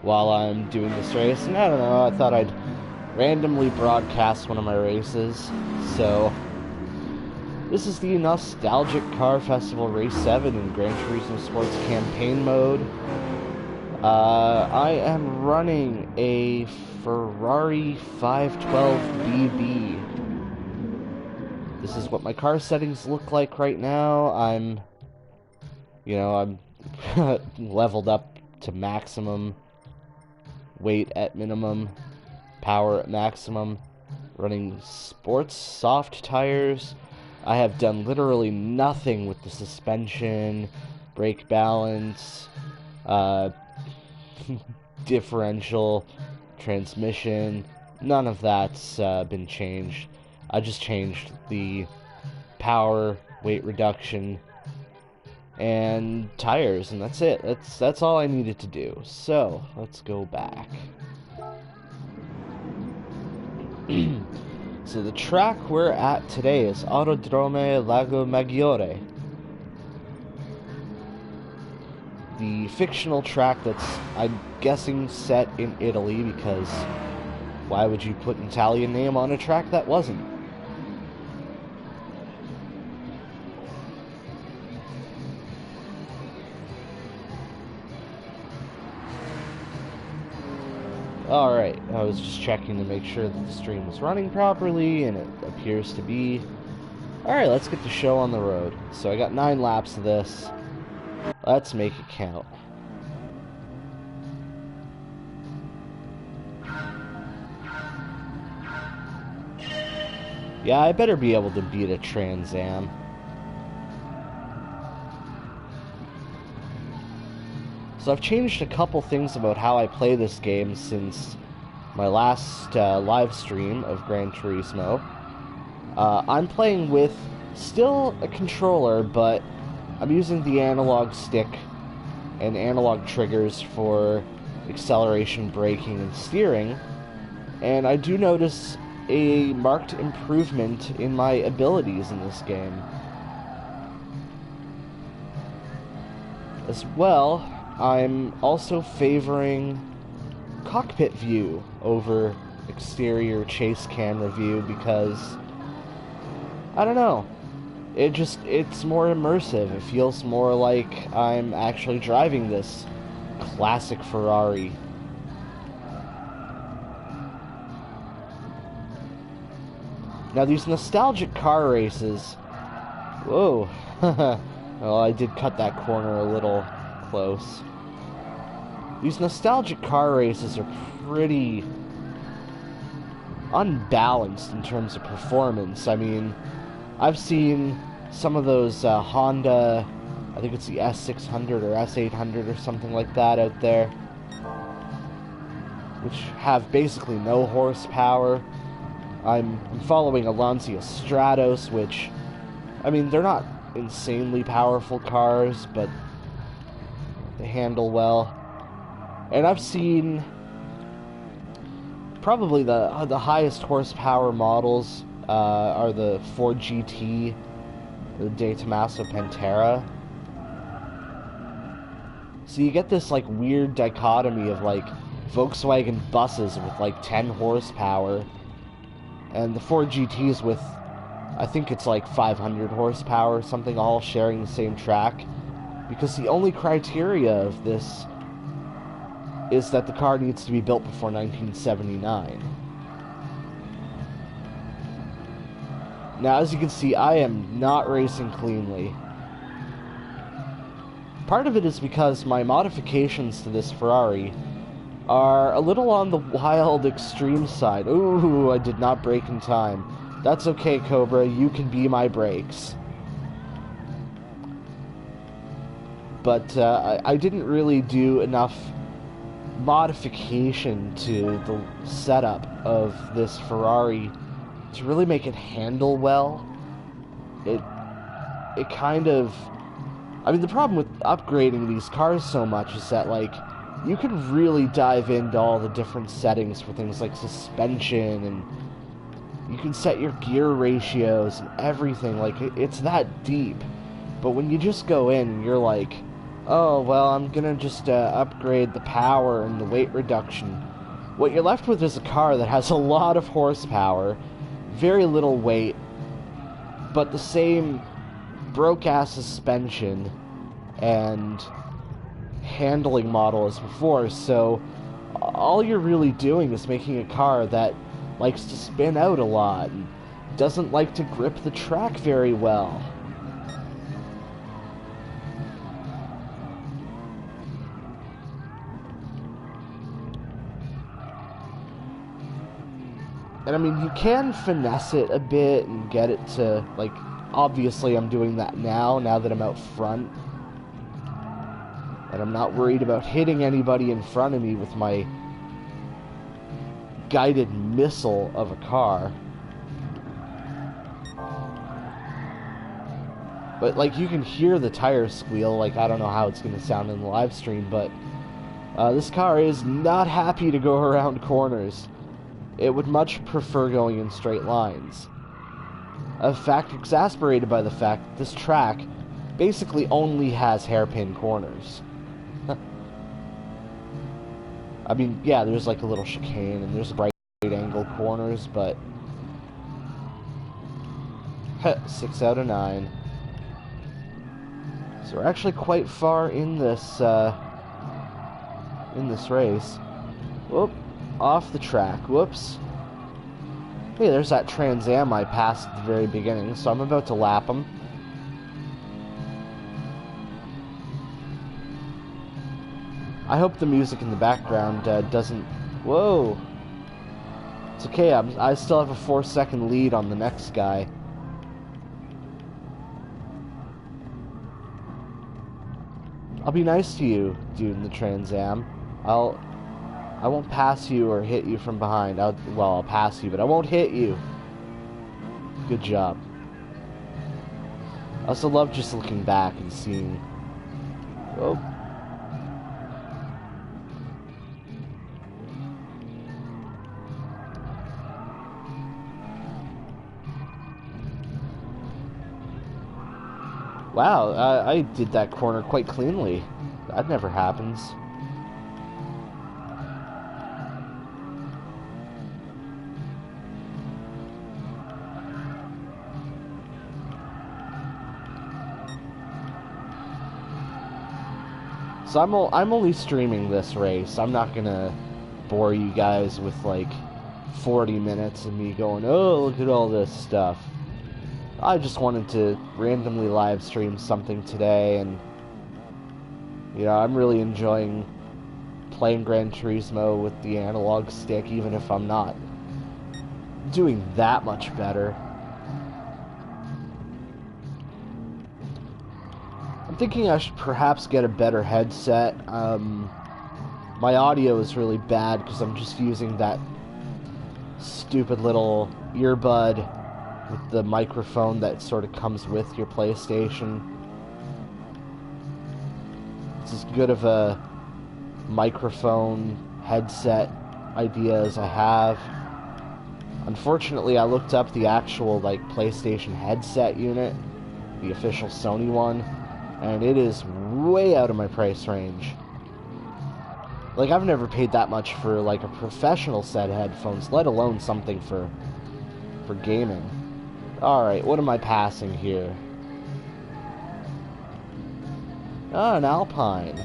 while I'm doing this race. And I don't know, I thought I'd randomly broadcast one of my races. So, this is the Nostalgic Car Festival Race 7 in Gran Turismo Sport's campaign mode. I am running a Ferrari 512BB. This is what my car settings look like right now. I'm leveled up to maximum, weight at minimum, power at maximum, running sports soft tires. I have done literally nothing with the suspension, brake balance, differential, transmission. None of that's been changed. I just changed the power, weight reduction, and tires, and that's it. That's all I needed to do. So let's go back. So the track we're at today is Autodrome Lago Maggiore, the fictional track that's, I'm guessing, set in Italy, because why would you put an Italian name on a track that wasn't? Alright, I was just checking to make sure that the stream was running properly, and it appears to be. Alright, let's get the show on the road. So I got 9 laps of this. Let's make it count. Yeah, I better be able to beat a Trans Am. So I've changed a couple things about how I play this game since my last live stream of Gran Turismo. I'm playing with still a controller, but I'm using the analog stick and analog triggers for acceleration, braking, and steering. And I do notice a marked improvement in my abilities in this game. As well, I'm also favoring cockpit view over exterior chase camera view because, I don't know, it's more immersive. It feels more like I'm actually driving this classic Ferrari. Now these nostalgic car races, whoa, well, I did cut that corner a little close. These nostalgic car races are pretty unbalanced in terms of performance. I mean, I've seen some of those Honda, I think it's the S600 or S800 or something like that out there, which have basically no horsepower. I'm following a Lancia Stratos, which, I mean, they're not insanely powerful cars, but they handle well. And I've seen probably the highest horsepower models are the Ford GT, the De Tomaso Pantera. So you get this like weird dichotomy of like Volkswagen buses with like 10 horsepower, and the Ford GTs with, I think it's like 500 horsepower, something, all sharing the same track. Because the only criteria of this is that the car needs to be built before 1979. Now, as you can see, I am not racing cleanly. Part of it is because my modifications to this Ferrari are a little on the wild extreme side. Ooh, I did not brake in time. That's okay, Cobra, you can be my brakes. But I didn't really do enough modification to the setup of this Ferrari to really make it handle well. It kind of, I mean, the problem with upgrading these cars so much is that, like, you can really dive into all the different settings for things like suspension, and you can set your gear ratios and everything. Like, it's that deep. But when you just go in and you're like, Oh, well, I'm gonna just upgrade the power and the weight reduction. What you're left with is a car that has a lot of horsepower, very little weight, but the same broke-ass suspension and handling model as before, so all you're really doing is making a car that likes to spin out a lot and doesn't like to grip the track very well. And I mean, you can finesse it a bit and get it to, like, obviously I'm doing that now that I'm out front. And I'm not worried about hitting anybody in front of me with my guided missile of a car. But, like, you can hear the tires squeal. Like, I don't know how it's going to sound in the live stream, but this car is not happy to go around corners. It would much prefer going in straight lines. A fact exasperated by the fact that this track basically only has hairpin corners. I mean, yeah, there's like a little chicane and there's right angle corners, but 6 out of 9. So we're actually quite far in this race. Whoop. Off the track. Whoops. Hey, there's that Trans Am I passed at the very beginning, so I'm about to lap him. I hope the music in the background doesn't... Whoa! It's okay, I still have a 4-second lead on the next guy. I'll be nice to you, dude in the Trans Am. I won't pass you or hit you from behind. I'll pass you, but I won't hit you. Good job. I also love just looking back and seeing... Oh. Wow, I did that corner quite cleanly. That never happens. So I'm only streaming this race. I'm not gonna bore you guys with like 40 minutes of me going, oh, look at all this stuff. I just wanted to randomly live stream something today, and you know, I'm really enjoying playing Gran Turismo with the analog stick, even if I'm not doing that much better. I'm thinking I should perhaps get a better headset. My audio is really bad because I'm just using that stupid little earbud with the microphone that sort of comes with your PlayStation. It's as good of a microphone headset idea as I have. Unfortunately, I looked up the actual like PlayStation headset unit, the official Sony one, and it is way out of my price range. Like, I've never paid that much for like a professional set of headphones, let alone something for gaming. Alright, what am I passing here? Ah, an Alpine.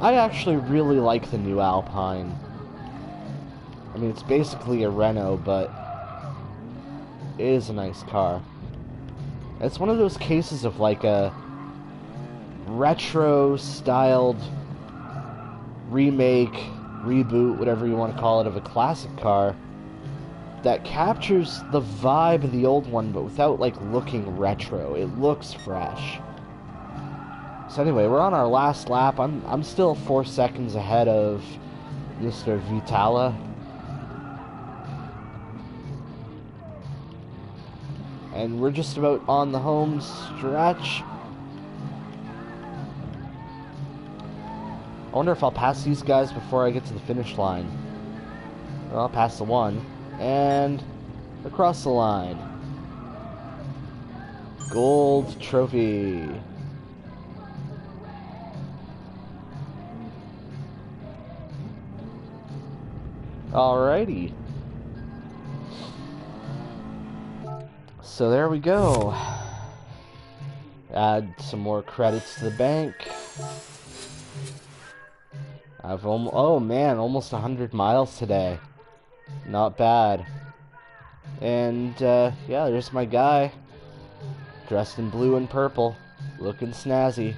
I actually really like the new Alpine. I mean, it's basically a Renault, but it is a nice car. It's one of those cases of like a retro-styled remake, reboot, whatever you want to call it, of a classic car that captures the vibe of the old one, but without like looking retro. It looks fresh. So anyway, we're on our last lap. I'm still 4 seconds ahead of Mr. Vitala. And we're just about on the home stretch. I wonder if I'll pass these guys before I get to the finish line. Well, I'll pass the one. And across the line. Gold trophy. Alrighty. So there we go. Add some more credits to the bank. Oh man, almost 100 miles today. Not bad. And yeah, there's my guy. Dressed in blue and purple. Looking snazzy.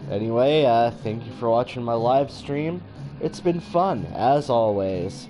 Anyway, thank you for watching my live stream. It's been fun, as always.